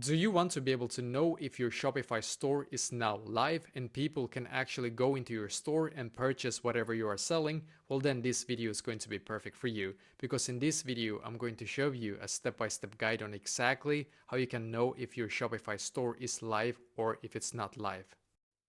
Do you want to be able to know if your Shopify store is now live and people can actually go into your store and purchase whatever you are selling? Well, then this video is going to be perfect for you, because in this video, I'm going to show you a step-by-step guide on exactly how you can know if your Shopify store is live or if it's not live.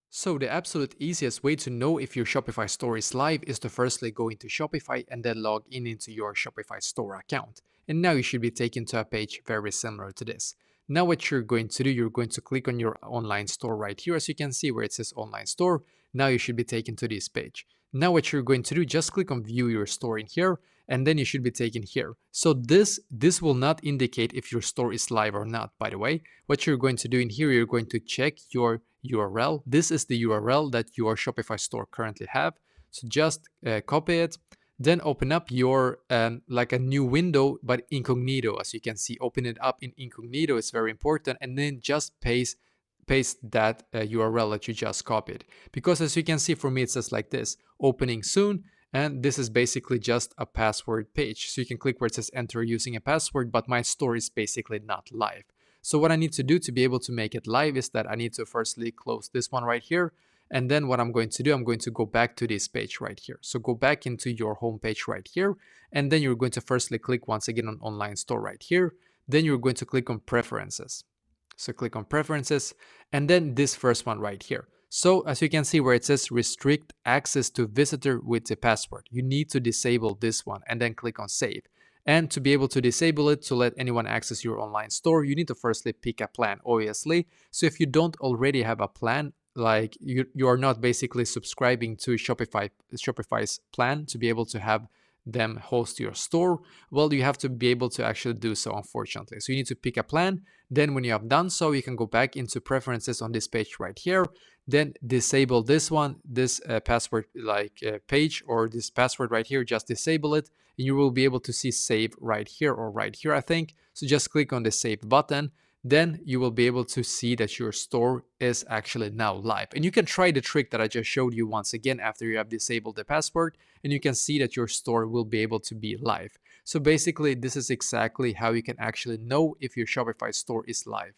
So the absolute easiest way to know if your Shopify store is live is to firstly go into Shopify and then log in into your Shopify store account. And now you should be taken to a page very similar to this. Now what you're going to do, you're going to click on your online store right here, as you can see where it says online store. Now you should be taken to this page. Now what you're going to do, just click on view your store in here, and then you should be taken here. So this will not indicate if your store is live or not, by the way. What you're going to do in here, you're going to check your URL. This is the URL that your Shopify store currently have. So just copy it, then open up your like a new window, but incognito. As you can see, open it up in incognito is very important, and then just paste that URL that you just copied. Because as you can see, for me, it says like this, opening soon. And this is basically just a password page. So you can click where it says enter using a password, but my store is basically not live. So what I need to do to be able to make it live is that I need to firstly close this one right here. And then what I'm going to do, I'm going to go back to this page right here. So go back into your home page right here. And then you're going to firstly click once again on online store right here. Then you're going to click on preferences. So click on preferences and then this first one right here. So as you can see where it says restrict access to visitor with the password, you need to disable this one and then click on save. And to be able to disable it to let anyone access your online store, you need to firstly pick a plan, obviously. So if you don't already have a plan, like you are not basically subscribing to Shopify's plan to be able to have them host your store, well, you have to be able to actually do so, unfortunately. So you need to pick a plan. Then when you have done so, you can go back into preferences on this page right here, then disable this one, this password page, or this password right here, just disable it, and you will be able to see save right here or right here, I think. So just click on the save button. Then you will be able to see that your store is actually now live. And you can try the trick that I just showed you once again after you have disabled the password, and you can see that your store will be able to be live. So basically, this is exactly how you can actually know if your Shopify store is live.